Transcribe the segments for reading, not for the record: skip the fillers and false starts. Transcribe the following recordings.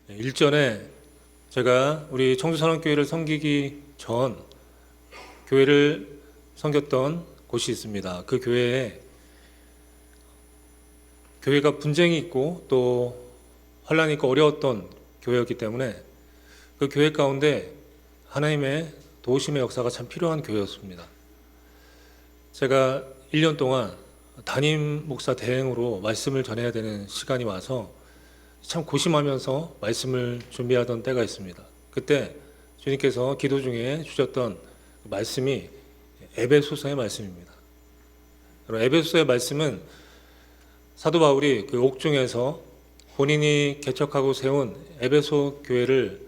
일전에 제가 우리 청주선언교회를 섬기기 전 교회를 섬겼던 곳이 있습니다. 그 교회가 분쟁이 있고 또 환란이 있고 어려웠던 교회였기 때문에 그 교회 가운데 하나님의 도우심의 역사가 참 필요한 교회였습니다. 제가 1년 동안 담임 목사 대행으로 말씀을 전해야 되는 시간이 와서 참 고심하면서 말씀을 준비하던 때가 있습니다. 그때 주님께서 기도 중에 주셨던 말씀이 에베소서의 말씀입니다. 에베소서의 말씀은 사도 바울이 그 옥중에서 본인이 개척하고 세운 에베소 교회를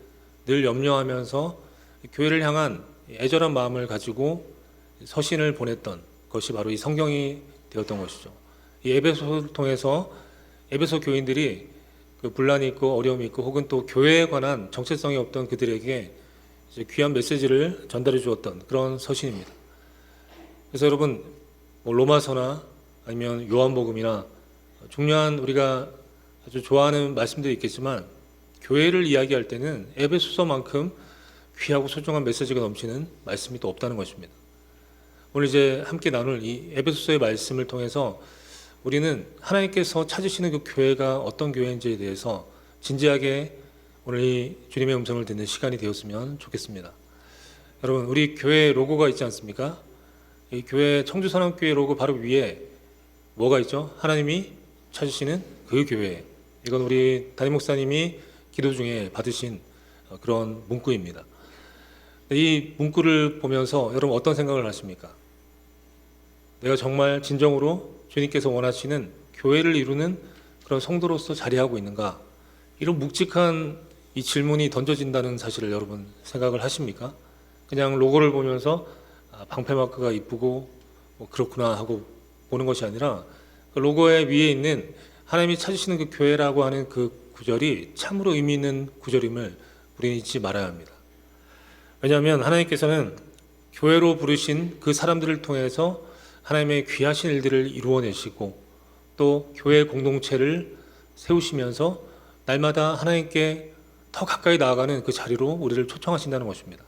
늘 염려하면서 교회를 향한 애절한 마음을 가지고 서신을 보냈던 것이 바로 이 성경이 되었던 것이죠. 이 에베소를 통해서 에베소 교인들이 그 분란이 있고 어려움이 있고 혹은 또 교회에 관한 정체성이 없던 그들에게 이제 귀한 메시지를 전달해 주었던 그런 서신입니다. 그래서 여러분 로마서나 아니면 요한복음이나 중요한 우리가 아주 좋아하는 말씀들이 있겠지만 교회를 이야기할 때는 에베소서만큼 귀하고 소중한 메시지가 넘치는 말씀이 또 없다는 것입니다. 오늘 이제 함께 나눌 이 에베소서의 말씀을 통해서 우리는 하나님께서 찾으시는 그 교회가 어떤 교회인지에 대해서 진지하게 오늘 이 주님의 음성을 듣는 시간이 되었으면 좋겠습니다. 여러분, 우리 교회 로고가 있지 않습니까? 이 교회 청주선언교회 로고 바로 위에 뭐가 있죠? 하나님이 찾으시는 그 교회. 이건 우리 담임 목사님이 기도 중에 받으신 그런 문구입니다. 이 문구를 보면서 여러분 어떤 생각을 하십니까? 내가 정말 진정으로 주님께서 원하시는 교회를 이루는 그런 성도로서 자리하고 있는가? 이런 묵직한 이 질문이 던져진다는 사실을 여러분 생각을 하십니까? 그냥 로고를 보면서 방패 마크가 이쁘고 뭐 그렇구나 하고 보는 것이 아니라 그 로고의 위에 있는 하나님이 찾으시는 그 교회라고 하는 그 구절이 참으로 의미 있는 구절임을 우리는 잊지 말아야 합니다. 왜냐하면 하나님께서는 교회로 부르신 그 사람들을 통해서 하나님의 귀하신 일들을 이루어내시고 또 교회 공동체를 세우시면서 날마다 하나님께 더 가까이 나아가는 그 자리로 우리를 초청하신다는 것입니다.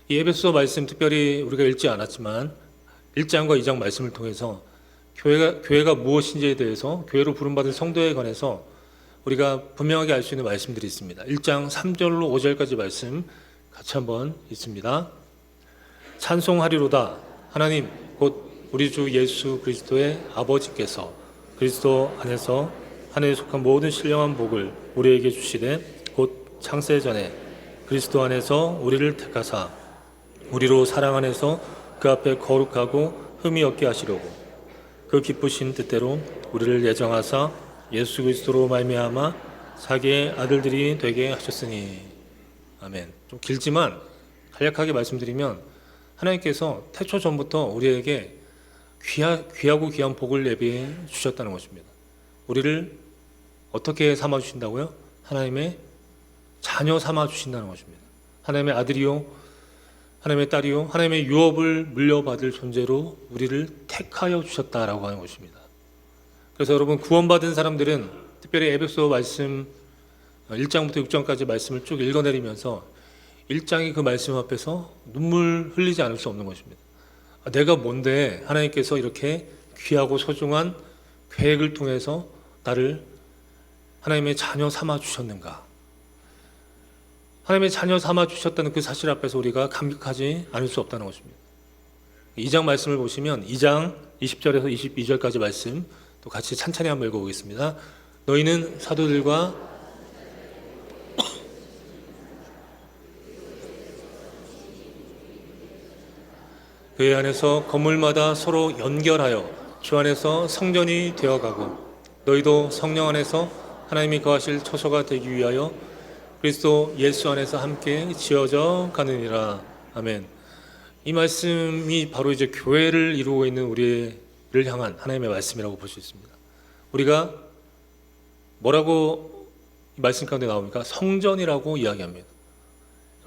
이 에베소서 말씀 특별히 우리가 읽지 않았지만 1장과 2장 말씀을 통해서 교회가 무엇인지에 대해서 교회로 부름받은 성도에 관해서 우리가 분명하게 알 수 있는 말씀들이 있습니다. 1장 3절로 5절까지 말씀 같이 한번 읽습니다. 찬송하리로다 하나님 곧 우리 주 예수 그리스도의 아버지께서 그리스도 안에서 하늘에 속한 모든 신령한 복을 우리에게 주시되 곧 창세 전에 그리스도 안에서 우리를 택하사 우리로 사랑 안에서 그 앞에 거룩하고 흠이 없게 하시려고 그 기쁘신 뜻대로 우리를 예정하사 예수 그리스도로 말미암아 자기의 아들들이 되게 하셨으니 아멘. 좀 길지만 간략하게 말씀드리면 하나님께서 태초 전부터 우리에게 귀하고 귀한 복을 예비해 주셨다는 것입니다. 우리를 어떻게 삼아 주신다고요? 하나님의 자녀 삼아 주신다는 것입니다. 하나님의 아들이요, 하나님의 딸이요, 하나님의 유업을 물려받을 존재로 우리를 택하여 주셨다라고 하는 것입니다. 그래서 여러분 구원받은 사람들은 특별히 에베소 말씀 1장부터 6장까지 말씀을 쭉 읽어내리면서 1장의 그 말씀 앞에서 눈물 흘리지 않을 수 없는 것입니다. 내가 뭔데 하나님께서 이렇게 귀하고 소중한 계획을 통해서 나를 하나님의 자녀 삼아 주셨는가? 하나님의 자녀 삼아 주셨다는 그 사실 앞에서 우리가 감격하지 않을 수 없다는 것입니다. 2장 말씀을 보시면 2장 20절에서 22절까지 말씀 또 같이 찬찬히 한번 읽어보겠습니다. 너희는 사도들과 그의 안에서 건물마다 서로 연결하여 주 안에서 성전이 되어가고 너희도 성령 안에서 하나님이 거하실 처소가 되기 위하여 그리스도 예수 안에서 함께 지어져 가느니라. 아멘. 이 말씀이 바로 이제 교회를 이루고 있는 우리를 향한 하나님의 말씀이라고 볼 수 있습니다. 우리가 뭐라고 이 말씀 가운데 나옵니까? 성전이라고 이야기합니다.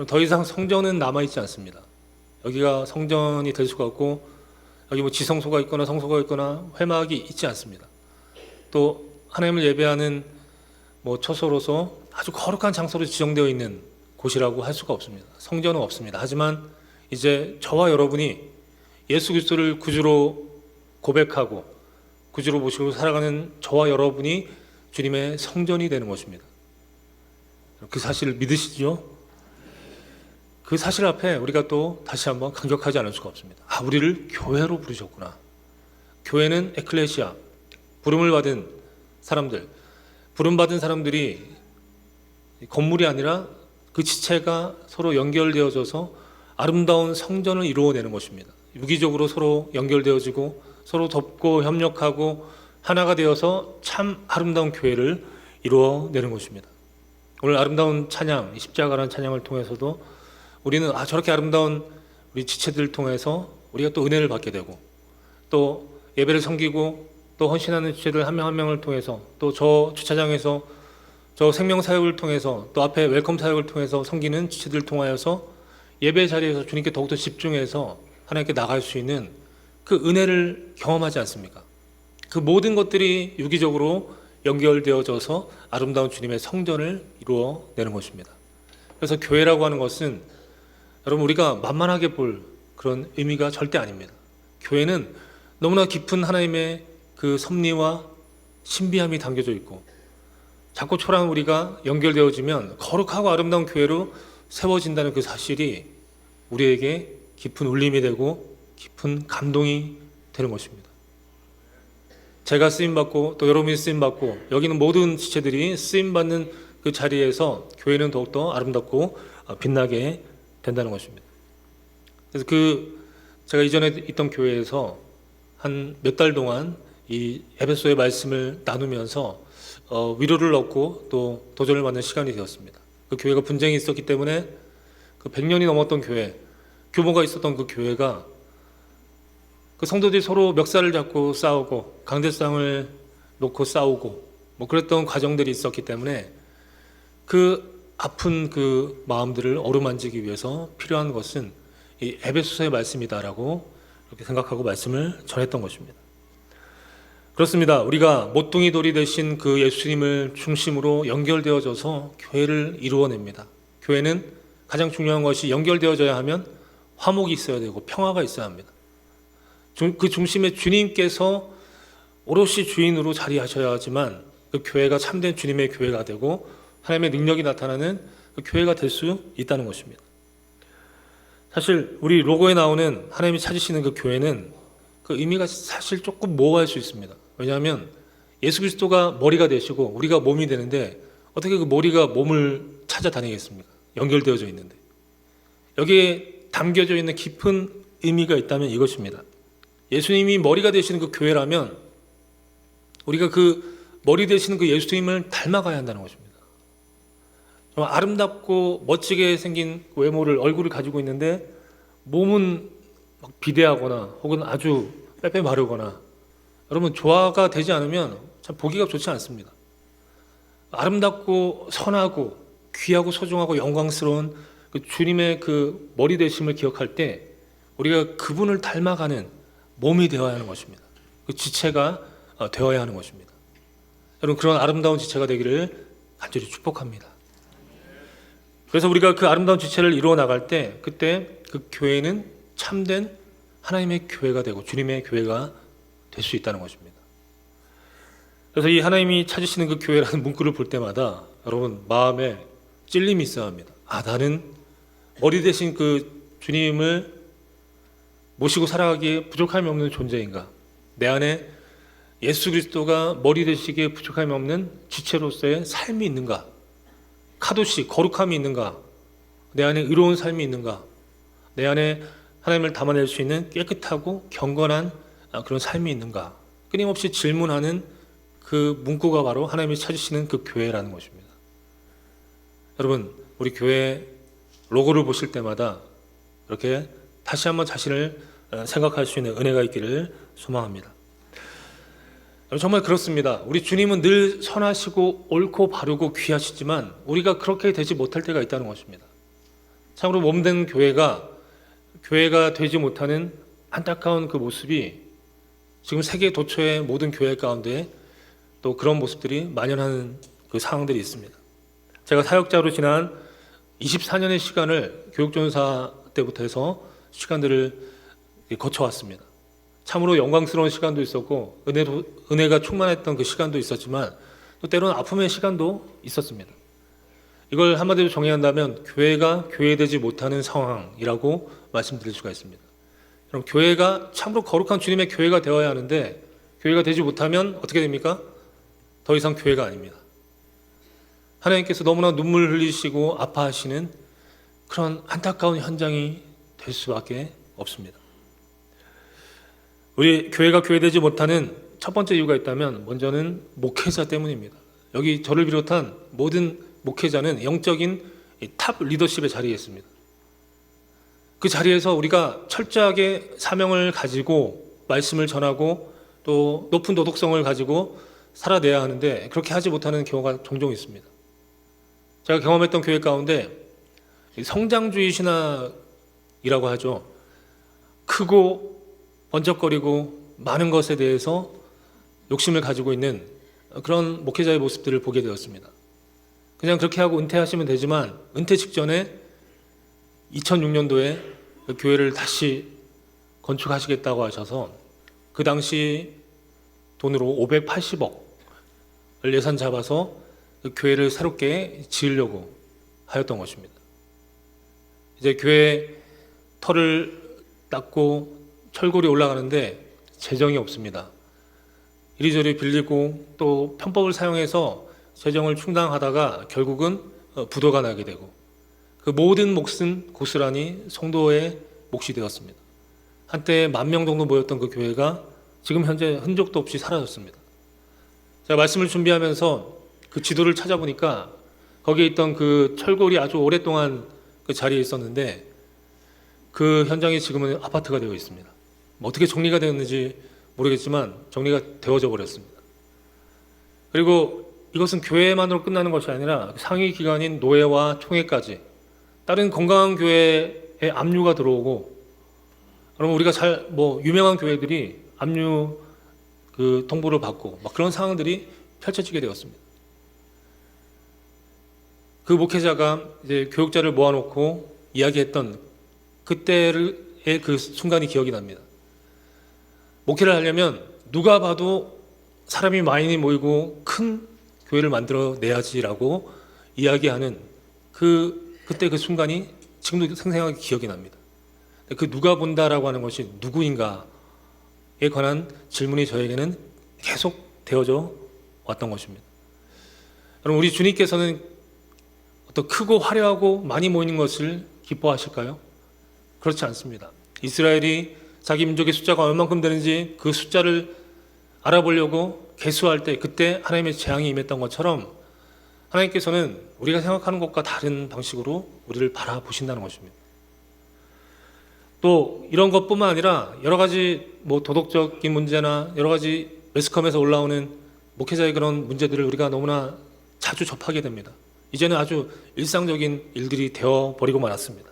더 이상 성전은 남아있지 않습니다. 여기가 성전이 될 수가 없고 여기 뭐 지성소가 있거나 성소가 있거나 회막이 있지 않습니다. 또 하나님을 예배하는 뭐 처소로서 아주 거룩한 장소로 지정되어 있는 곳이라고 할 수가 없습니다. 성전은 없습니다. 하지만 이제 저와 여러분이 예수 그리스도를 구주로 고백하고 구주로 모시고 살아가는 저와 여러분이 주님의 성전이 되는 것입니다. 그 사실을 믿으시죠? 그 사실 앞에 우리가 또 다시 한번 감격하지 않을 수가 없습니다. 우리를 교회로 부르셨구나. 교회는 에클레시아, 부름을 받은 사람들, 부름받은 사람들이 건물이 아니라 그 지체가 서로 연결되어져서 아름다운 성전을 이루어내는 것입니다. 유기적으로 서로 연결되어지고 서로 돕고 협력하고 하나가 되어서 참 아름다운 교회를 이루어내는 것입니다. 오늘 아름다운 찬양, 십자가라는 찬양을 통해서도 우리는 저렇게 아름다운 우리 지체들을 통해서 우리가 또 은혜를 받게 되고 또 예배를 섬기고 또 헌신하는 지체들 한 명 한 명을 통해서 또 저 주차장에서 저 생명 사역을 통해서 또 앞에 웰컴 사역을 통해서 섬기는 지체들을 통하여서 예배 자리에서 주님께 더욱더 집중해서 하나님께 나갈 수 있는 그 은혜를 경험하지 않습니까? 그 모든 것들이 유기적으로 연결되어져서 아름다운 주님의 성전을 이루어내는 것입니다. 그래서 교회라고 하는 것은 여러분 우리가 만만하게 볼 그런 의미가 절대 아닙니다. 교회는 너무나 깊은 하나님의 그 섭리와 신비함이 담겨져 있고 자꾸 초라한 우리가 연결되어지면 거룩하고 아름다운 교회로 세워진다는 그 사실이 우리에게 깊은 울림이 되고 깊은 감동이 되는 것입니다. 제가 쓰임받고 또 여러분이 쓰임받고 여기는 모든 지체들이 쓰임받는 그 자리에서 교회는 더욱더 아름답고 빛나게 된다는 것입니다. 그래서 제가 이전에 있던 교회에서 한 몇 달 동안 이 에베소의 말씀을 나누면서 위로를 얻고 또 도전을 받는 시간이 되었습니다. 그 교회가 분쟁이 있었기 때문에 그 100년이 넘었던 교회, 규모가 있었던 그 교회가 그 성도들이 서로 멱살을 잡고 싸우고 강대상을 놓고 싸우고 뭐 그랬던 과정들이 있었기 때문에 그 아픈 그 마음들을 어루만지기 위해서 필요한 것은 이 에베소서의 말씀이다라고 이렇게 생각하고 말씀을 전했던 것입니다. 그렇습니다. 우리가 모퉁이 돌이 되신 그 예수님을 중심으로 연결되어져서 교회를 이루어냅니다. 교회는 가장 중요한 것이 연결되어져야 하면 화목이 있어야 되고 평화가 있어야 합니다. 그 중심에 주님께서 오롯이 주인으로 자리하셔야 하지만 그 교회가 참된 주님의 교회가 되고 하나님의 능력이 나타나는 그 교회가 될 수 있다는 것입니다. 사실 우리 로고에 나오는 하나님이 찾으시는 그 교회는 그 의미가 사실 조금 모호할 수 있습니다. 왜냐하면 예수 그리스도가 머리가 되시고 우리가 몸이 되는데 어떻게 그 머리가 몸을 찾아다니겠습니까? 연결되어져 있는데. 여기에 담겨져 있는 깊은 의미가 있다면 이것입니다. 예수님이 머리가 되시는 그 교회라면 우리가 그 머리 되시는 그 예수님을 닮아가야 한다는 것입니다. 정말 아름답고 멋지게 생긴 외모를 얼굴을 가지고 있는데 몸은 막 비대하거나 혹은 아주 빼빼 마르거나 여러분 조화가 되지 않으면 참 보기가 좋지 않습니다. 아름답고 선하고 귀하고 소중하고 영광스러운 그 주님의 그 머리 되심을 기억할 때 우리가 그분을 닮아가는 몸이 되어야 하는 것입니다. 그 지체가 되어야 하는 것입니다. 여러분 그런 아름다운 지체가 되기를 간절히 축복합니다. 그래서 우리가 그 아름다운 지체를 이루어 나갈 때 그때 그 교회는 참된 하나님의 교회가 되고 주님의 교회가 될 수 있다는 것입니다. 그래서 이 하나님이 찾으시는 그 교회라는 문구를 볼 때마다 여러분 마음에 찔림이 있어야 합니다. 나는 머리 대신 그 주님을 모시고 살아가기에 부족함이 없는 존재인가? 내 안에 예수 그리스도가 머리 되시기에 부족함이 없는 지체로서의 삶이 있는가? 카도시, 거룩함이 있는가? 내 안에 의로운 삶이 있는가? 내 안에 하나님을 담아낼 수 있는 깨끗하고 경건한 그런 삶이 있는가? 끊임없이 질문하는 그 문구가 바로 하나님이 찾으시는 그 교회라는 것입니다. 여러분, 우리 교회 로고를 보실 때마다 이렇게 다시 한번 자신을 생각할 수 있는 은혜가 있기를 소망합니다. 정말 그렇습니다. 우리 주님은 늘 선하시고 옳고 바르고 귀하시지만 우리가 그렇게 되지 못할 때가 있다는 것입니다. 참으로 몸된 교회가 되지 못하는 안타까운 그 모습이 지금 세계 도처의 모든 교회 가운데 또 그런 모습들이 만연하는 그 상황들이 있습니다. 제가 사역자로 지난 24년의 시간을 교육전사 때부터 해서 시간들을 거쳐왔습니다. 참으로 영광스러운 시간도 있었고 은혜가 충만했던 그 시간도 있었지만 또 때로는 아픔의 시간도 있었습니다. 이걸 한마디로 정의한다면 교회가 교회되지 못하는 상황이라고 말씀드릴 수가 있습니다. 그럼 교회가 참으로 거룩한 주님의 교회가 되어야 하는데 교회가 되지 못하면 어떻게 됩니까? 더 이상 교회가 아닙니다. 하나님께서 너무나 눈물 흘리시고 아파하시는 그런 안타까운 현장이 될 수밖에 없습니다. 우리 교회가 교회되지 못하는 첫 번째 이유가 있다면 먼저는 목회자 때문입니다. 여기 저를 비롯한 모든 목회자는 영적인 탑 리더십의 자리에 있습니다. 그 자리에서 우리가 철저하게 사명을 가지고 말씀을 전하고 또 높은 도덕성을 가지고 살아내야 하는데 그렇게 하지 못하는 경우가 종종 있습니다. 제가 경험했던 교회 가운데 성장주의 신학이라고 하죠. 크고 번쩍거리고 많은 것에 대해서 욕심을 가지고 있는 그런 목회자의 모습들을 보게 되었습니다. 그냥 그렇게 하고 은퇴하시면 되지만 은퇴 직전에 2006년도에 그 교회를 다시 건축하시겠다고 하셔서 그 당시 돈으로 580억을 예산 잡아서 그 교회를 새롭게 지으려고 하였던 것입니다. 이제 교회 터를 닦고 철골이 올라가는데 재정이 없습니다. 이리저리 빌리고 또 편법을 사용해서 재정을 충당하다가 결국은 부도가 나게 되고 그 모든 몫은 고스란히 성도의 몫이 되었습니다. 한때 10,000명 정도 모였던 그 교회가 지금 현재 흔적도 없이 사라졌습니다. 제가 말씀을 준비하면서 그 지도를 찾아보니까 거기에 있던 그 철골이 아주 오랫동안 그 자리에 있었는데 그 현장이 지금은 아파트가 되어 있습니다. 어떻게 정리가 되었는지 모르겠지만 정리가 되어져 버렸습니다. 그리고 이것은 교회만으로 끝나는 것이 아니라 상위 기관인 노회와 총회까지 다른 건강한 교회에 압류가 들어오고 그러면 우리가 유명한 교회들이 압류 그 통보를 받고 그런 상황들이 펼쳐지게 되었습니다. 그 목회자가 이제 교육자를 모아놓고 이야기했던 그때의 그 순간이 기억이 납니다. 목회를 하려면 누가 봐도 사람이 많이 모이고 큰 교회를 만들어 내야지라고 이야기하는 그때 그 순간이 지금도 생생하게 기억이 납니다. 그 누가 본다라고 하는 것이 누구인가에 관한 질문이 저에게는 계속 되어져 왔던 것입니다. 여러분, 우리 주님께서는 어떤 크고 화려하고 많이 모이는 것을 기뻐하실까요? 그렇지 않습니다. 이스라엘이 자기 민족의 숫자가 얼만큼 되는지 그 숫자를 알아보려고 계수할 때 그때 하나님의 재앙이 임했던 것처럼 하나님께서는 우리가 생각하는 것과 다른 방식으로 우리를 바라보신다는 것입니다. 또 이런 것뿐만 아니라 여러 가지 도덕적인 문제나 여러 가지 매스컴에서 올라오는 목회자의 그런 문제들을 우리가 너무나 자주 접하게 됩니다. 이제는 아주 일상적인 일들이 되어버리고 말았습니다.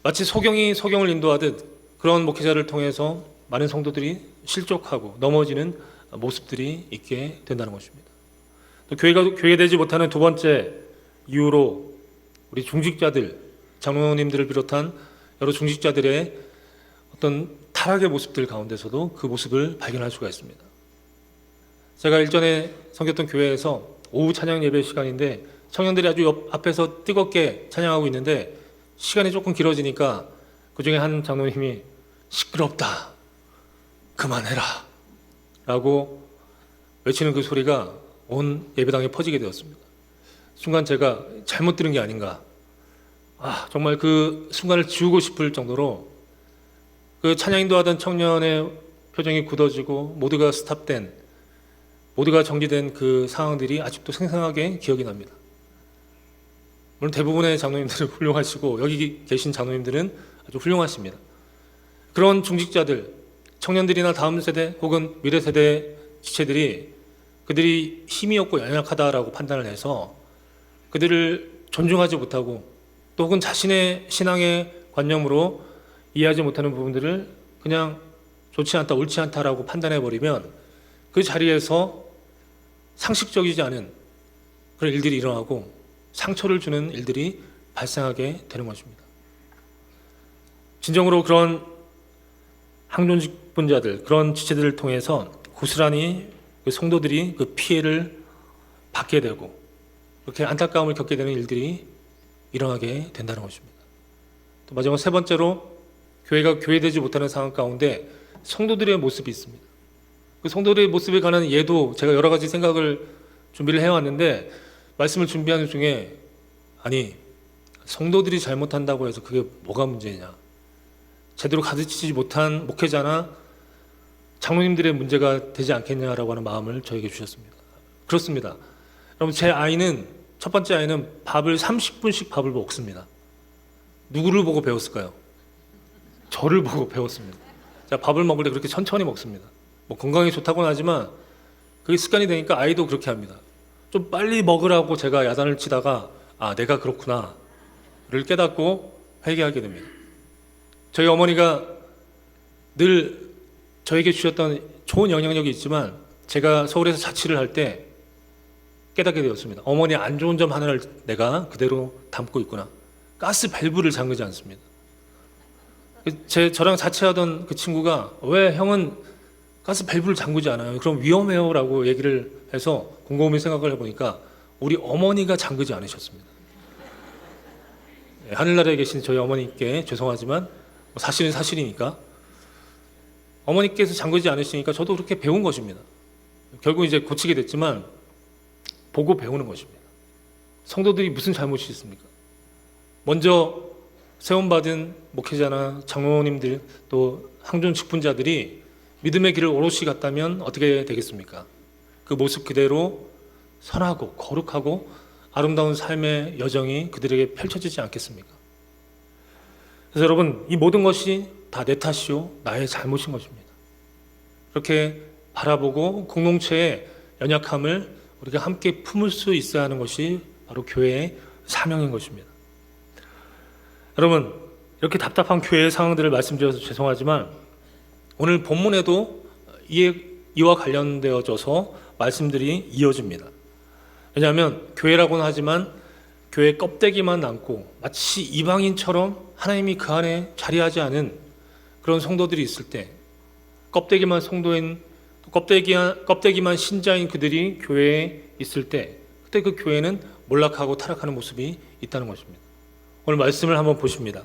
마치 소경이 소경을 인도하듯 그런 목회자를 통해서 많은 성도들이 실족하고 넘어지는 모습들이 있게 된다는 것입니다. 또 교회가 교회되지 못하는 두 번째 이유로 우리 중직자들, 장로님들을 비롯한 여러 중직자들의 어떤 타락의 모습들 가운데서도 그 모습을 발견할 수가 있습니다. 제가 일전에 섬겼던 교회에서 오후 찬양 예배 시간인데 청년들이 아주 앞에서 뜨겁게 찬양하고 있는데 시간이 조금 길어지니까 그 중에 한 장로님이 시끄럽다, 그만해라 라고 외치는 그 소리가 온 예배당에 퍼지게 되었습니다. 순간 제가 잘못 들은 게 아닌가, 정말 그 순간을 지우고 싶을 정도로 그 찬양 인도하던 청년의 표정이 굳어지고 모두가 스탑된, 모두가 정지된 그 상황들이 아직도 생생하게 기억이 납니다. 물론 대부분의 장로님들은 훌륭하시고 여기 계신 장로님들은 아주 훌륭하십니다. 그런 중직자들, 청년들이나 다음 세대 혹은 미래 세대 지체들이 그들이 힘이 없고 연약하다라고 판단을 해서 그들을 존중하지 못하고 또 혹은 자신의 신앙의 관념으로 이해하지 못하는 부분들을 그냥 좋지 않다, 옳지 않다라고 판단해 버리면 그 자리에서 상식적이지 않은 그런 일들이 일어나고 상처를 주는 일들이 발생하게 되는 것입니다. 진정으로 그런 항존직분자들, 그런 지체들을 통해서 고스란히 그 성도들이 그 피해를 받게 되고 그렇게 안타까움을 겪게 되는 일들이 일어나게 된다는 것입니다. 또 마지막 세 번째로 교회가 교회되지 못하는 상황 가운데 성도들의 모습이 있습니다. 그 성도들의 모습에 관한 예도 제가 여러 가지 생각을 준비를 해왔는데 말씀을 준비하는 중에 아니 성도들이 잘못한다고 해서 그게 뭐가 문제냐, 제대로 가르치지 못한 목회자나 장로님들의 문제가 되지 않겠냐라고 하는 마음을 저에게 주셨습니다. 그렇습니다. 여러분, 제 아이는, 첫 번째 아이는 밥을 30분씩 밥을 먹습니다. 누구를 보고 배웠을까요? 저를 보고 배웠습니다. 자, 밥을 먹을 때 그렇게 천천히 먹습니다. 뭐 건강에 좋다고는 하지만 그게 습관이 되니까 아이도 그렇게 합니다. 좀 빨리 먹으라고 제가 야단을 치다가 아, 내가 그렇구나를 깨닫고 회개하게 됩니다. 저희 어머니가 늘 저에게 주셨던 좋은 영향력이 있지만 제가 서울에서 자취를 할 때 깨닫게 되었습니다. 어머니 안 좋은 점 하나를 내가 그대로 담고 있구나. 가스 밸브를 잠그지 않습니다. 저랑 자취하던 그 친구가 왜 형은 가스 밸브를 잠그지 않아요? 그럼 위험해요 라고 얘기를 해서 곰곰이 생각을 해보니까 우리 어머니가 잠그지 않으셨습니다. 하늘나라에 계신 저희 어머니께 죄송하지만 사실은 사실이니까 어머니께서 잠그지 않으시니까 저도 그렇게 배운 것입니다. 결국 이제 고치게 됐지만 보고 배우는 것입니다. 성도들이 무슨 잘못이 있습니까? 먼저 세움받은 목회자나 장로님들 또 항존 직분자들이 믿음의 길을 오롯이 갔다면 어떻게 되겠습니까? 그 모습 그대로 선하고 거룩하고 아름다운 삶의 여정이 그들에게 펼쳐지지 않겠습니까? 그래서 여러분, 이 모든 것이 다 내 탓이요 나의 잘못인 것입니다. 그렇게 바라보고 공동체의 연약함을 우리가 함께 품을 수 있어야 하는 것이 바로 교회의 사명인 것입니다. 여러분, 이렇게 답답한 교회의 상황들을 말씀드려서 죄송하지만 오늘 본문에도 이와 관련되어져서 말씀들이 이어집니다. 왜냐하면 교회라고는 하지만 교회 껍데기만 남고 마치 이방인처럼 하나님이 그 안에 자리하지 않은 그런 성도들이 있을 때 껍데기만 성도인 껍데기만 신자인 그들이 교회에 있을 때 그때 그 교회는 몰락하고 타락하는 모습이 있다는 것입니다. 오늘 말씀을 한번 보십니다.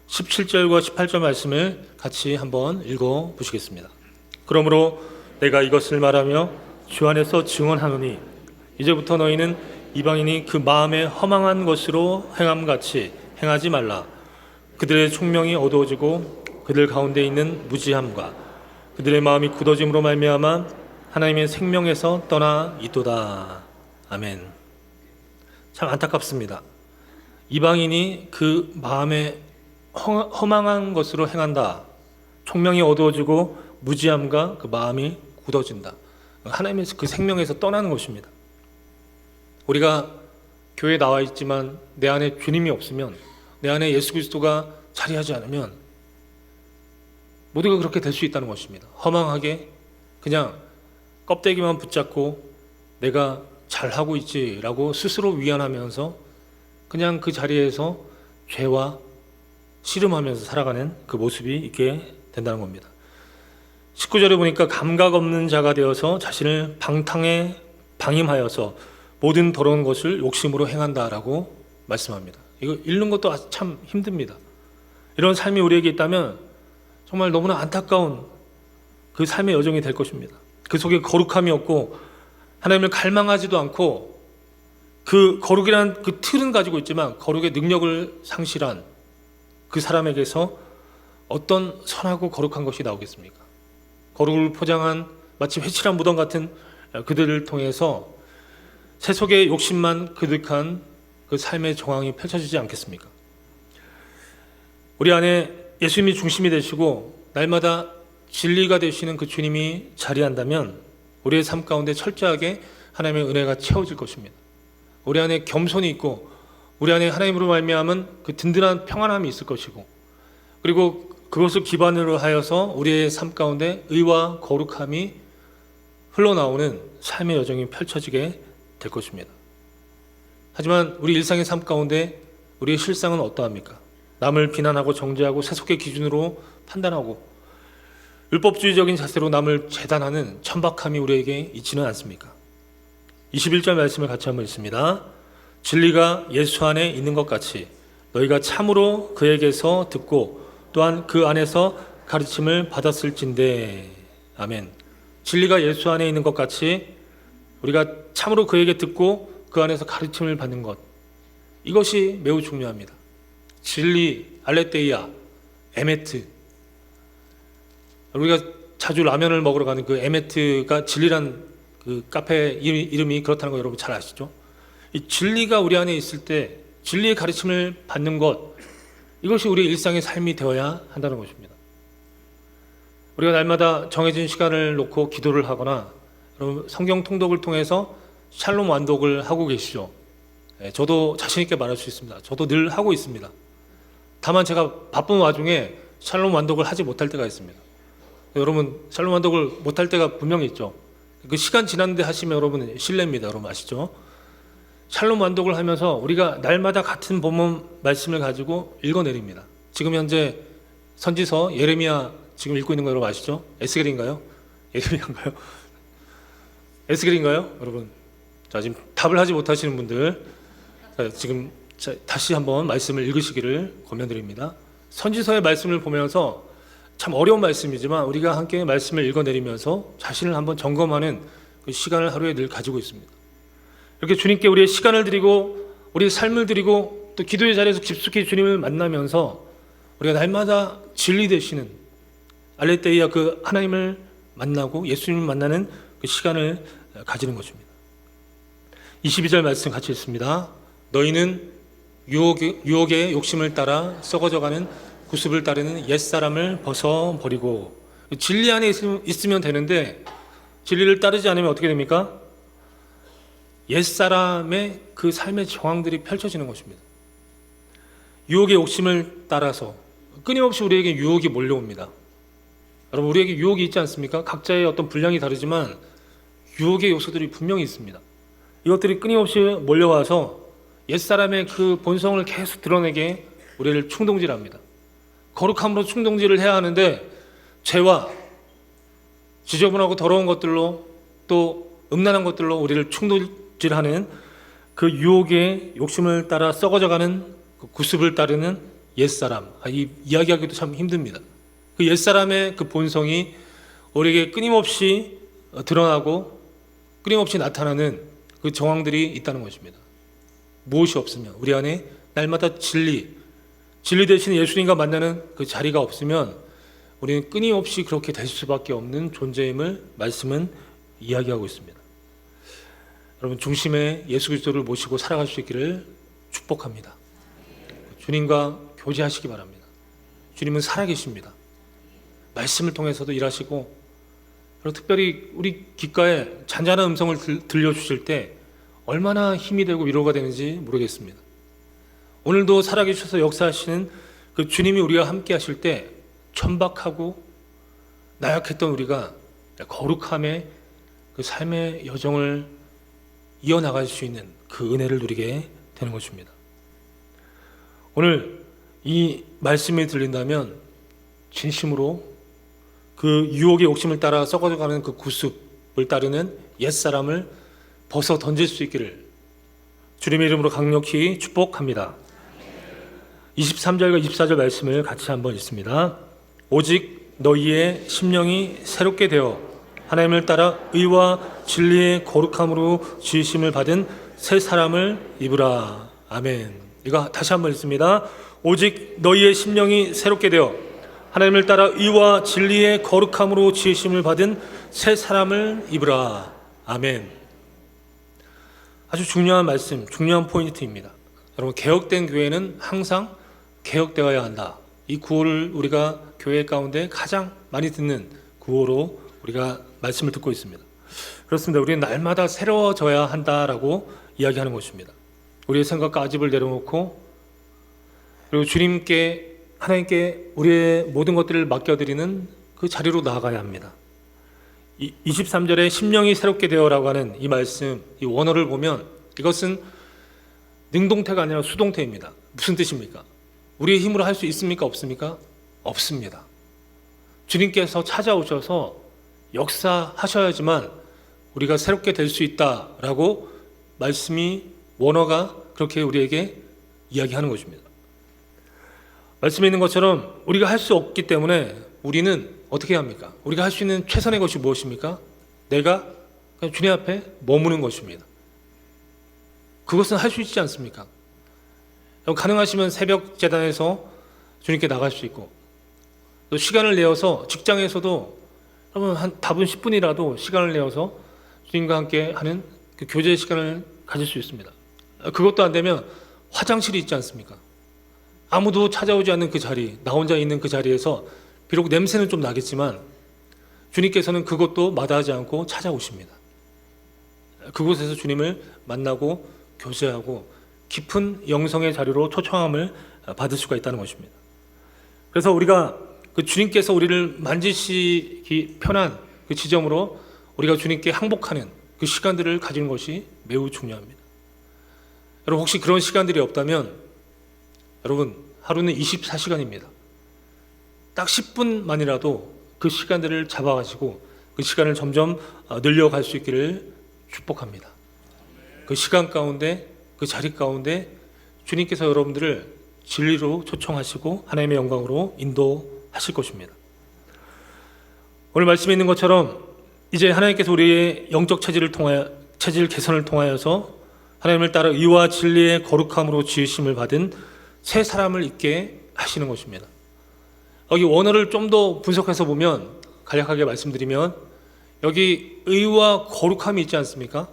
17절과 18절 말씀을 같이 한번 읽어 보시겠습니다. 그러므로 내가 이것을 말하며 주 안에서 증언하노니 이제부터 너희는 이방인이 그 마음에 허망한 것으로 행함같이 행하지 말라. 그들의 총명이 어두워지고 그들 가운데 있는 무지함과 그들의 마음이 굳어짐으로 말미암아 하나님의 생명에서 떠나 있도다. 아멘. 참 안타깝습니다. 이방인이 그 마음에 허망한 것으로 행한다. 총명이 어두워지고 무지함과 그 마음이 굳어진다. 하나님의 그 생명에서 떠나는 것입니다. 우리가 교회에 나와 있지만 내 안에 주님이 없으면, 내 안에 예수 그리스도가 자리하지 않으면 모두가 그렇게 될 수 있다는 것입니다. 허망하게 그냥 껍데기만 붙잡고 내가 잘하고 있지라고 스스로 위안하면서 그냥 그 자리에서 죄와 씨름하면서 살아가는 그 모습이 있게 된다는 겁니다. 19절에 보니까 감각 없는 자가 되어서 자신을 방탕에 방임하여서 모든 더러운 것을 욕심으로 행한다라고 말씀합니다. 이거 읽는 것도 참 힘듭니다. 이런 삶이 우리에게 있다면 정말 너무나 안타까운 그 삶의 여정이 될 것입니다. 그 속에 거룩함이 없고 하나님을 갈망하지도 않고 그 거룩이라는 그 틀은 가지고 있지만 거룩의 능력을 상실한 그 사람에게서 어떤 선하고 거룩한 것이 나오겠습니까? 거룩을 포장한 마치 회칠한 무덤 같은 그들을 통해서 세속의 욕심만 그득한 그 삶의 정황이 펼쳐지지 않겠습니까? 우리 안에 예수님이 중심이 되시고 날마다 진리가 되시는 그 주님이 자리한다면 우리의 삶 가운데 철저하게 하나님의 은혜가 채워질 것입니다. 우리 안에 겸손이 있고 우리 안에 하나님으로 말미암은 그 든든한 평안함이 있을 것이고, 그리고 그것을 기반으로 하여서 우리의 삶 가운데 의와 거룩함이 흘러나오는 삶의 여정이 펼쳐지게 될 것입니다. 하지만 우리 일상의 삶 가운데 우리의 실상은 어떠합니까? 남을 비난하고 정죄하고 세속의 기준으로 판단하고 율법주의적인 자세로 남을 재단하는 천박함이 우리에게 있지는 않습니까? 21절 말씀을 같이 한번 읽습니다. 진리가 예수 안에 있는 것 같이 너희가 참으로 그에게서 듣고 또한 그 안에서 가르침을 받았을진대. 아멘. 진리가 예수 안에 있는 것 같이 우리가 참으로 그에게 듣고 그 안에서 가르침을 받는 것, 이것이 매우 중요합니다. 진리, 알레테이아, 에메트. 우리가 자주 라면을 먹으러 가는 그 에메트가 진리란 그 카페 이름이 그렇다는 거 여러분 잘 아시죠? 이 진리가 우리 안에 있을 때 진리의 가르침을 받는 것, 이것이 우리 일상의 삶이 되어야 한다는 것입니다. 우리가 날마다 정해진 시간을 놓고 기도를 하거나 여러분 성경 통독을 통해서 샬롬 완독을 하고 계시죠? 저도 자신 있게 말할 수 있습니다. 저도 늘 하고 있습니다. 다만 제가 바쁜 와중에 샬롬 완독을 하지 못할 때가 있습니다. 여러분 샬롬 완독을 못할 때가 분명히 있죠. 그 시간 지났는데 하시면 여러분 실례입니다. 여러분 아시죠? 샬롬 완독을 하면서 우리가 날마다 같은 본문 말씀을 가지고 읽어내립니다. 지금 현재 선지서 예레미야 지금 읽고 있는 거 여러분 아시죠? 에스겔인가요? 예레미야인가요? 에스겔인가요? 여러분 자, 지금 답을 하지 못하시는 분들 지금 다시 한번 말씀을 읽으시기를 권면드립니다. 선지서의 말씀을 보면서 참 어려운 말씀이지만 우리가 함께 말씀을 읽어내리면서 자신을 한번 점검하는 그 시간을 하루에 늘 가지고 있습니다. 이렇게 주님께 우리의 시간을 드리고 우리의 삶을 드리고 또 기도의 자리에서 깊숙이 주님을 만나면서 우리가 날마다 진리 되시는 알레테이아 그 하나님을 만나고 예수님을 만나는 그 시간을 가지는 것입니다. 22절 말씀 같이 읽습니다. 너희는 유혹의 욕심을 따라 썩어져가는 구습을 따르는 옛사람을 벗어버리고. 진리 안에 있으면 되는데 진리를 따르지 않으면 어떻게 됩니까? 옛사람의 그 삶의 정황들이 펼쳐지는 것입니다. 유혹의 욕심을 따라서 끊임없이 우리에게 유혹이 몰려옵니다. 여러분 우리에게 유혹이 있지 않습니까? 각자의 어떤 분량이 다르지만 유혹의 요소들이 분명히 있습니다. 이것들이 끊임없이 몰려와서 옛사람의 그 본성을 계속 드러내게 우리를 충동질합니다. 거룩함으로 충동질을 해야 하는데 죄와 지저분하고 더러운 것들로 또 음란한 것들로 우리를 충동질하는 그 유혹의 욕심을 따라 썩어져가는 그 구습을 따르는 옛사람. 이 이야기하기도 참 힘듭니다. 그 옛사람의 그 본성이 우리에게 끊임없이 드러나고 끊임없이 나타나는 그 정황들이 있다는 것입니다. 무엇이 없으면 우리 안에 날마다 진리 대신 예수님과 만나는 그 자리가 없으면 우리는 끊임없이 그렇게 될 수밖에 없는 존재임을 말씀은 이야기하고 있습니다. 여러분 중심에 예수 그리스도를 모시고 살아갈 수 있기를 축복합니다. 주님과 교제하시기 바랍니다. 주님은 살아계십니다. 말씀을 통해서도 일하시고 그리고 특별히 우리 귓가에 잔잔한 음성을 들려주실 때 얼마나 힘이 되고 위로가 되는지 모르겠습니다. 오늘도 살아계셔서 역사하시는 그 주님이 우리와 함께 하실 때 천박하고 나약했던 우리가 거룩함의 그 삶의 여정을 이어나갈 수 있는 그 은혜를 누리게 되는 것입니다. 오늘 이 말씀이 들린다면 진심으로 그 유혹의 욕심을 따라 썩어져가는 그 구습을 따르는 옛사람을 벗어 던질 수 있기를 주님의 이름으로 강력히 축복합니다. 23절과 24절 말씀을 같이 한번 읽습니다. 오직 너희의 심령이 새롭게 되어 하나님을 따라 의와 진리의 거룩함으로 지으심을 받은 새 사람을 입으라. 아멘. 이거 다시 한번 읽습니다. 오직 너희의 심령이 새롭게 되어 하나님을 따라 의와 진리의 거룩함으로 지으심을 받은 새 사람을 입으라. 아멘. 아주 중요한 말씀, 중요한 포인트입니다. 여러분 개혁된 교회는 항상 개혁되어야 한다. 이 구호를 우리가 교회 가운데 가장 많이 듣는 구호로 우리가 말씀을 듣고 있습니다. 그렇습니다. 우리는 날마다 새로워져야 한다라고 이야기하는 것입니다. 우리의 생각과 아집을 내려놓고 그리고 주님께 하나님께 우리의 모든 것들을 맡겨드리는 그 자리로 나아가야 합니다. 23절에 심령이 새롭게 되어라고 하는 이 말씀, 이 원어를 보면 이것은 능동태가 아니라 수동태입니다. 무슨 뜻입니까? 우리의 힘으로 할 수 있습니까? 없습니까? 없습니다. 주님께서 찾아오셔서 역사하셔야지만 우리가 새롭게 될 수 있다라고 말씀이, 원어가 그렇게 우리에게 이야기하는 것입니다. 말씀에 있는 것처럼 우리가 할 수 없기 때문에 우리는 어떻게 해야 합니까? 우리가 할 수 있는 최선의 것이 무엇입니까? 내가 그냥 주님 앞에 머무는 것입니다. 그것은 할 수 있지 않습니까? 가능하시면 새벽 제단에서 주님께 나갈 수 있고, 또 시간을 내어서 직장에서도 여러분 한 답은 10분이라도 시간을 내어서 주님과 함께 하는 그 교제 시간을 가질 수 있습니다. 그것도 안 되면 화장실이 있지 않습니까? 아무도 찾아오지 않는 그 자리, 나 혼자 있는 그 자리에서 비록 냄새는 좀 나겠지만 주님께서는 그것도 마다하지 않고 찾아오십니다. 그곳에서 주님을 만나고 교제하고 깊은 영성의 자리로 초청함을 받을 수가 있다는 것입니다. 그래서 우리가 그 주님께서 우리를 만지시기 편한 그 지점으로 우리가 주님께 항복하는 그 시간들을 가지는 것이 매우 중요합니다. 여러분 혹시 그런 시간들이 없다면 여러분 하루는 24시간입니다. 딱 10분만이라도 그 시간들을 잡아가지고 그 시간을 점점 늘려갈 수 있기를 축복합니다. 그 시간 가운데, 그 자리 가운데 주님께서 여러분들을 진리로 초청하시고 하나님의 영광으로 인도하실 것입니다. 오늘 말씀에 있는 것처럼 이제 하나님께서 우리의 영적 체질 개선을 통하여서 하나님을 따라 의와 진리의 거룩함으로 지으심을 받은 새 사람을 있게 하시는 것입니다. 여기 원어를 좀 더 분석해서 보면, 간략하게 말씀드리면 여기 의와 거룩함이 있지 않습니까?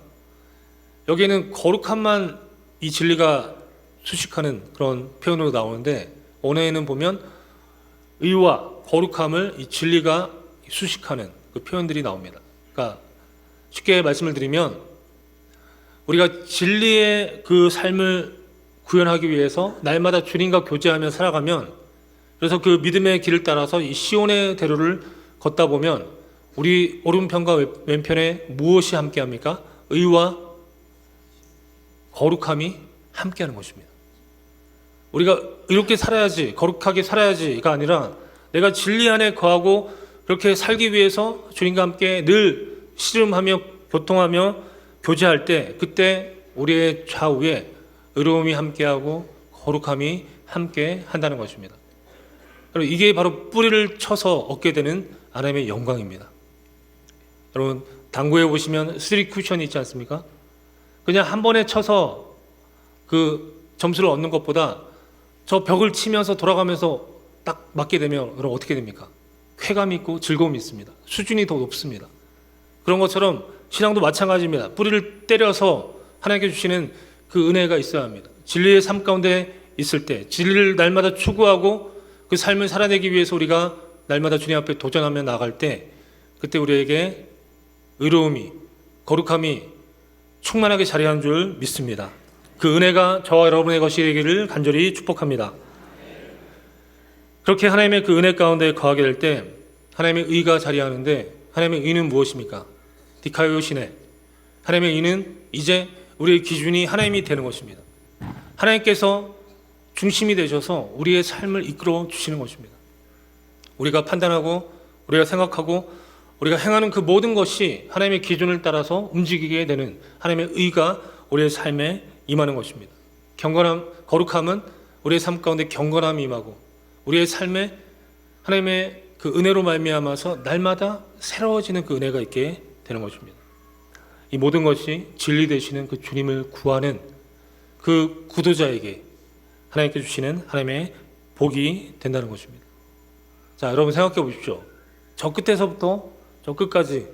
여기에는 거룩함만 이 진리가 수식하는 그런 표현으로 나오는데, 원어에는 보면 의와 거룩함을 이 진리가 수식하는 그 표현들이 나옵니다. 그러니까 쉽게 말씀을 드리면 우리가 진리의 그 삶을 구현하기 위해서 날마다 주님과 교제하며 살아가면, 그래서 그 믿음의 길을 따라서 이 시온의 대로를 걷다 보면 우리 오른편과 왼편에 무엇이 함께합니까? 의와 거룩함이 함께하는 것입니다. 우리가 의롭게 살아야지, 거룩하게 살아야지가 아니라 내가 진리 안에 거하고 그렇게 살기 위해서 주님과 함께 늘 씨름하며 교통하며 교제할 때, 그때 우리의 좌우에 의로움이 함께하고 거룩함이 함께 한다는 것입니다. 이게 바로 뿌리를 쳐서 얻게 되는 하나님의 영광입니다. 여러분 당구에 보시면 3 쿠션이 있지 않습니까? 그냥 한 번에 쳐서 그 점수를 얻는 것보다 저 벽을 치면서 돌아가면서 딱 맞게 되면 여러분 어떻게 됩니까? 쾌감이 있고 즐거움이 있습니다. 수준이 더 높습니다. 그런 것처럼 신앙도 마찬가지입니다. 뿌리를 때려서 하나님께 주시는 그 은혜가 있어야 합니다. 진리의 삶 가운데 있을 때, 진리를 날마다 추구하고 그 삶을 살아내기 위해서 우리가 날마다 주님 앞에 도전하며 나아갈 때, 그때 우리에게 의로움이, 거룩함이 충만하게 자리하는 줄 믿습니다. 그 은혜가 저와 여러분의 것이 되기를 간절히 축복합니다. 그렇게 하나님의 그 은혜 가운데 거하게 될 때 하나님의 의가 자리하는데, 하나님의 의는 무엇입니까? 디카이오시네. 하나님의 의는 이제 우리의 기준이 하나님이 되는 것입니다. 하나님께서 중심이 되셔서 우리의 삶을 이끌어 주시는 것입니다. 우리가 판단하고 우리가 생각하고 우리가 행하는 그 모든 것이 하나님의 기준을 따라서 움직이게 되는 하나님의 의가 우리의 삶에 임하는 것입니다. 경건함, 거룩함은 우리의 삶 가운데 경건함이 임하고 우리의 삶에 하나님의 그 은혜로 말미암아서 날마다 새로워지는 그 은혜가 있게 되는 것입니다. 이 모든 것이 진리 되시는 그 주님을 구하는 그 구도자에게 하나님께 주시는 하나님의 복이 된다는 것입니다. 자, 여러분 생각해 보십시오. 저 끝에서부터 저 끝까지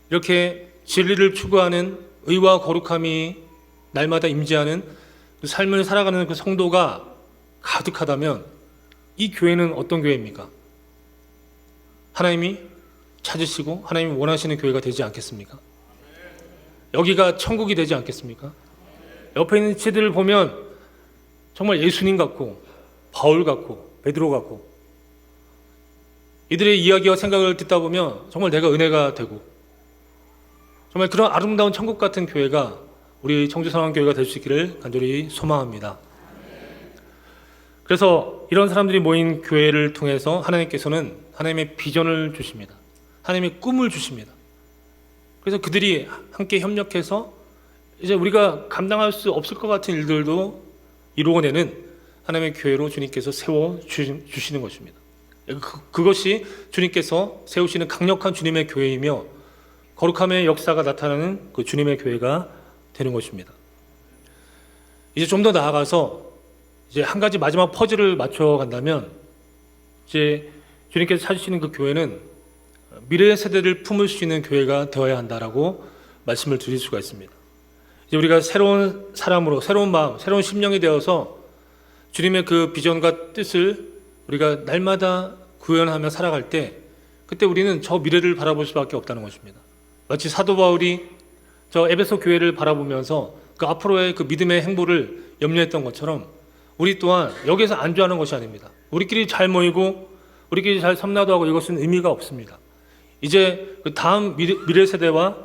이렇게 진리를 추구하는 의와 거룩함이 날마다 임재하는 그 삶을 살아가는 그 성도가 가득하다면 이 교회는 어떤 교회입니까? 하나님이 찾으시고 하나님이 원하시는 교회가 되지 않겠습니까? 여기가 천국이 되지 않겠습니까? 옆에 있는 지체들을 보면 정말 예수님 같고 바울 같고 베드로 같고, 이들의 이야기와 생각을 듣다 보면 정말 내가 은혜가 되고 정말 그런 아름다운 천국 같은 교회가 우리 청주선왕교회가 될 수 있기를 간절히 소망합니다. 그래서 이런 사람들이 모인 교회를 통해서 하나님께서는 하나님의 비전을 주십니다. 하나님의 꿈을 주십니다. 그래서 그들이 함께 협력해서 이제 우리가 감당할 수 없을 것 같은 일들도 이루어내는 하나님의 교회로 주님께서 세워 주시는 것입니다. 그것이 주님께서 세우시는 강력한 주님의 교회이며 거룩함의 역사가 나타나는 그 주님의 교회가 되는 것입니다. 이제 좀 더 나아가서 이제 한 가지 마지막 퍼즐을 맞춰 간다면 이제 주님께서 찾으시는 그 교회는 미래의 세대를 품을 수 있는 교회가 되어야 한다라고 말씀을 드릴 수가 있습니다. 이제 우리가 새로운 사람으로 새로운 마음, 새로운 심령이 되어서 주님의 그 비전과 뜻을 우리가 날마다 구현하며 살아갈 때 그때 우리는 저 미래를 바라볼 수밖에 없다는 것입니다. 마치 사도 바울이 저 에베소 교회를 바라보면서 그 앞으로의 그 믿음의 행보를 염려했던 것처럼 우리 또한 여기에서 안주하는 것이 아닙니다. 우리끼리 잘 모이고 우리끼리 잘 섬나도 하고 이것은 의미가 없습니다. 이제 그 다음 미래 세대와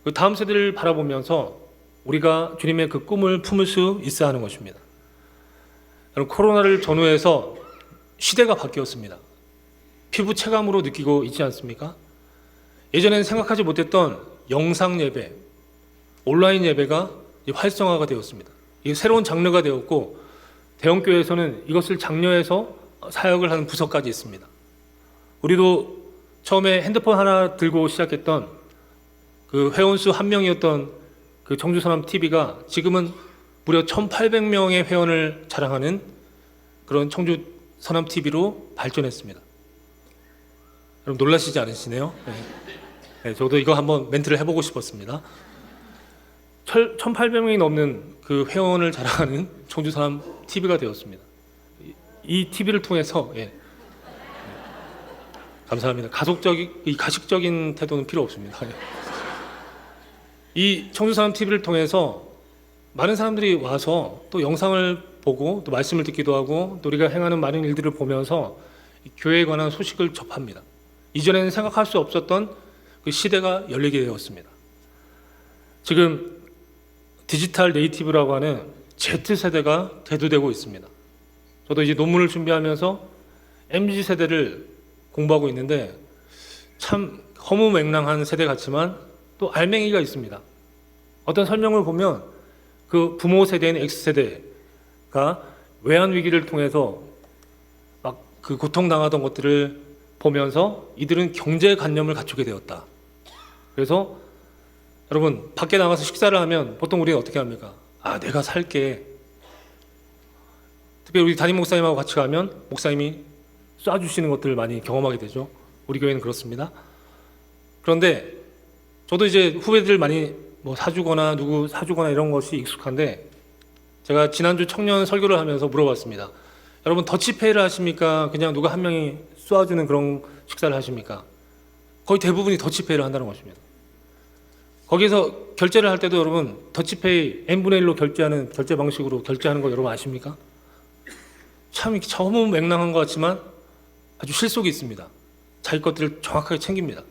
그 다음 세대를 바라보면서 우리가 주님의 그 꿈을 품을 수 있어야 하는 것입니다. 코로나를 전후해서 시대가 바뀌었습니다. 피부 체감으로 느끼고 있지 않습니까? 예전에는 생각하지 못했던 영상 예배, 온라인 예배가 활성화가 되었습니다. 이게 새로운 장르가 되었고 대형교회에서는 이것을 장려해서 사역을 하는 부서까지 있습니다. 우리도 처음에 핸드폰 하나 들고 시작했던 그 회원수 1명이었던 그 청주선암 TV가 지금은 무려 1,800명의 회원을 자랑하는 그런 청주선암 TV로 발전했습니다. 여러분 놀라시지 않으시네요? 네, 저도 이거 한번 멘트를 해보고 싶었습니다. 1,800명이 넘는 그 회원을 자랑하는 청주선암 TV가 되었습니다. 이 TV를 통해서 감사합니다. 가식적인 태도는 필요 없습니다. 이 청주선암 TV를 통해서 많은 사람들이 와서 또 영상을 보고 또 말씀을 듣기도 하고 또 우리가 행하는 많은 일들을 보면서 교회에 관한 소식을 접합니다. 이전에는 생각할 수 없었던 그 시대가 열리게 되었습니다. 지금 디지털 네이티브라고 하는 Z세대가 대두되고 있습니다. 저도 이제 논문을 준비하면서 MZ세대를 공부하고 있는데 참 허무맹랑한 세대 같지만 또 알맹이가 있습니다. 어떤 설명을 보면 그 부모 세대인 X세대가 외환위기를 통해서 막 그 고통당하던 것들을 보면서 이들은 경제관념을 갖추게 되었다. 그래서 여러분 밖에 나가서 식사를 하면 보통 우리는 어떻게 합니까? 아 내가 살게. 특별히 우리 담임 목사님하고 같이 가면 목사님이 쏴주시는 것들을 많이 경험하게 되죠. 우리 교회는 그렇습니다. 그런데 저도 이제 후배들 많이 뭐 사주거나 누구 사주거나 이런 것이 익숙한데 제가 지난주 청년 설교를 하면서 물어봤습니다. 여러분 더치페이를 하십니까? 그냥 누가 한 명이 쏘아주는 그런 식사를 하십니까? 거의 대부분이 더치페이를 한다는 것입니다. 거기서 결제를 할 때도 여러분 더치페이 n분의 1로 결제하는 결제 방식으로 결제하는 거 여러분 아십니까? 참 너무 맹랑한 것 같지만 아주 실속이 있습니다. 자기 것들을 정확하게 챙깁니다.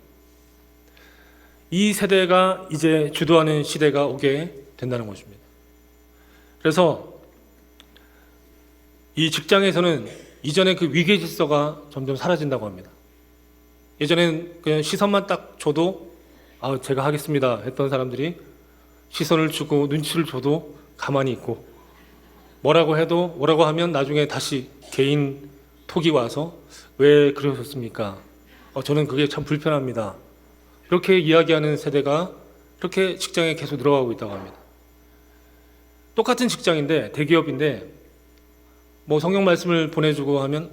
이 세대가 이제 주도하는 시대가 오게 된다는 것입니다. 그래서 이 직장에서는 이전에 그 위계 질서가 점점 사라진다고 합니다. 예전에는 그냥 시선만 딱 줘도 아, 제가 하겠습니다 했던 사람들이 시선을 주고 눈치를 줘도 가만히 있고 뭐라고 하면 나중에 다시 개인 톡이 와서 왜 그러셨습니까? 저는 그게 참 불편합니다. 이렇게 이야기하는 세대가 그렇게 직장에 계속 들어가고 있다고 합니다. 똑같은 직장인데 대기업인데 뭐 성경 말씀을 보내주고 하면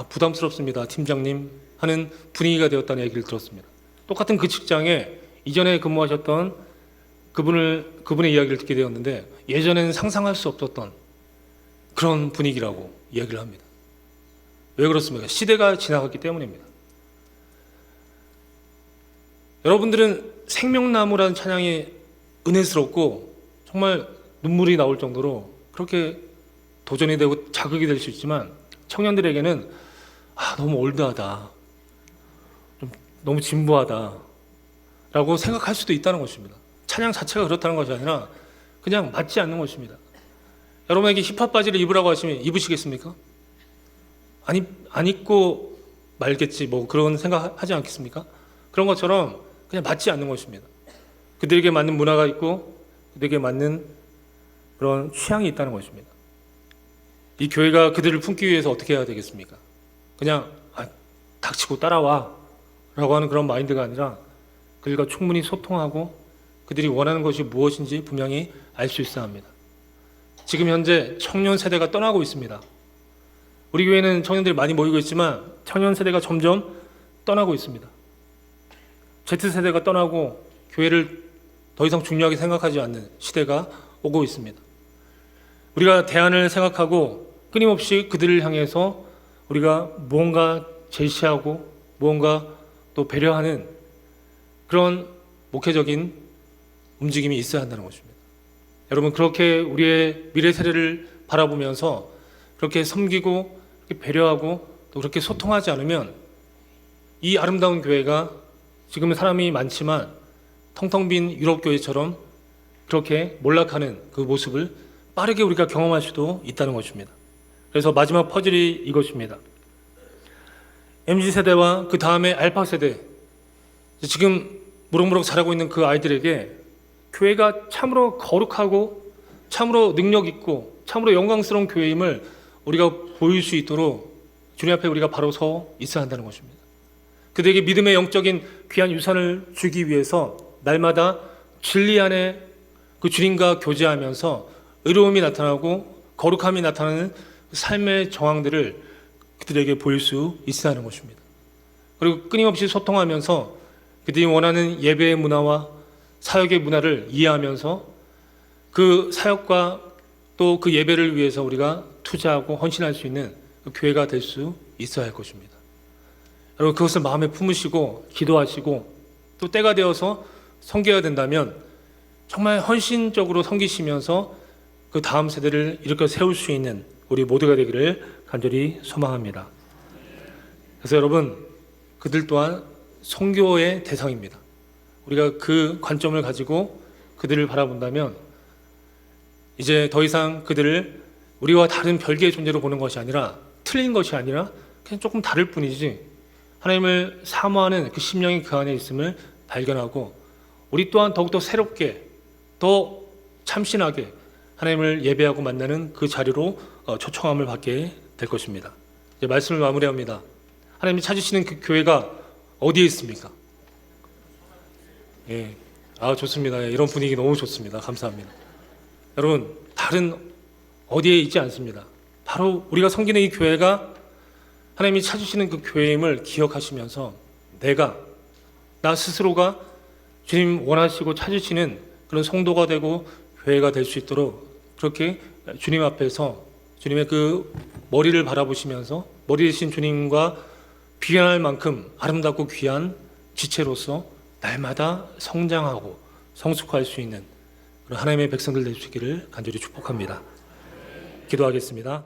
부담스럽습니다 팀장님 하는 분위기가 되었다는 얘기를 들었습니다. 똑같은 그 직장에 이전에 근무하셨던 그분의 이야기를 듣게 되었는데 예전에는 상상할 수 없었던 그런 분위기라고 이야기를 합니다. 왜 그렇습니까? 시대가 지나갔기 때문입니다. 여러분들은 생명나무라는 찬양이 은혜스럽고 정말 눈물이 나올 정도로 그렇게 도전이 되고 자극이 될 수 있지만 청년들에게는 너무 올드하다, 너무 진부하다 라고 생각할 수도 있다는 것입니다. 찬양 자체가 그렇다는 것이 아니라 그냥 맞지 않는 것입니다. 여러분에게 힙합 바지를 입으라고 하시면 입으시겠습니까? 안 입고 말겠지 뭐 그런 생각하지 않겠습니까? 그런 것처럼 그냥 맞지 않는 것입니다. 그들에게 맞는 문화가 있고 그들에게 맞는 그런 취향이 있다는 것입니다. 이 교회가 그들을 품기 위해서 어떻게 해야 되겠습니까? 그냥 닥치고 따라와 라고 하는 그런 마인드가 아니라 그들과 충분히 소통하고 그들이 원하는 것이 무엇인지 분명히 알 수 있어야 합니다. 지금 현재 청년 세대가 떠나고 있습니다. 우리 교회는 청년들이 많이 모이고 있지만 청년 세대가 점점 떠나고 있습니다. Z세대가 떠나고 교회를 더 이상 중요하게 생각하지 않는 시대가 오고 있습니다. 우리가 대안을 생각하고 끊임없이 그들을 향해서 우리가 무언가 제시하고 무언가 또 배려하는 그런 목회적인 움직임이 있어야 한다는 것입니다. 여러분, 그렇게 우리의 미래 세대를 바라보면서 그렇게 섬기고 그렇게 배려하고 또 그렇게 소통하지 않으면 이 아름다운 교회가 지금은 사람이 많지만 텅텅 빈 유럽 교회처럼 그렇게 몰락하는 그 모습을 빠르게 우리가 경험할 수도 있다는 것입니다. 그래서 마지막 퍼즐이 이것입니다. MZ세대와 그 다음에 알파세대, 지금 무럭무럭 자라고 있는 그 아이들에게 교회가 참으로 거룩하고 참으로 능력 있고 참으로 영광스러운 교회임을 우리가 보일 수 있도록 주님 앞에 우리가 바로 서 있어야 한다는 것입니다. 그들에게 믿음의 영적인 귀한 유산을 주기 위해서 날마다 진리 안에 그 주님과 교제하면서 의로움이 나타나고 거룩함이 나타나는 삶의 정황들을 그들에게 보일 수 있어야 하는 것입니다. 그리고 끊임없이 소통하면서 그들이 원하는 예배의 문화와 사역의 문화를 이해하면서 그 사역과 또 그 예배를 위해서 우리가 투자하고 헌신할 수 있는 그 교회가 될 수 있어야 할 것입니다. 여러분, 그것을 마음에 품으시고 기도하시고 또 때가 되어서 섬겨야 된다면 정말 헌신적으로 섬기시면서 그 다음 세대를 일으켜 세울 수 있는 우리 모두가 되기를 간절히 소망합니다. 그래서 여러분, 그들 또한 선교의 대상입니다. 우리가 그 관점을 가지고 그들을 바라본다면 이제 더 이상 그들을 우리와 다른 별개의 존재로 보는 것이 아니라 틀린 것이 아니라 그냥 조금 다를 뿐이지 하나님을 사모하는 그 심령이 그 안에 있음을 발견하고 우리 또한 더욱더 새롭게 더 참신하게 하나님을 예배하고 만나는 그 자리로 초청함을 받게 될 것입니다. 이제 말씀을 마무리합니다. 하나님이 찾으시는 그 교회가 어디에 있습니까? 예, 좋습니다. 이런 분위기 너무 좋습니다. 감사합니다. 여러분, 다른 어디에 있지 않습니다. 바로 우리가 섬기는 이 교회가 하나님이 찾으시는 그 교회임을 기억하시면서 나 스스로가 주님 원하시고 찾으시는 그런 성도가 되고 교회가 될 수 있도록 그렇게 주님 앞에서 주님의 그 머리를 바라보시면서 머리 대신 주님과 비교할 만큼 아름답고 귀한 지체로서 날마다 성장하고 성숙할 수 있는 그런 하나님의 백성들 될 수 있기를 간절히 축복합니다. 기도하겠습니다.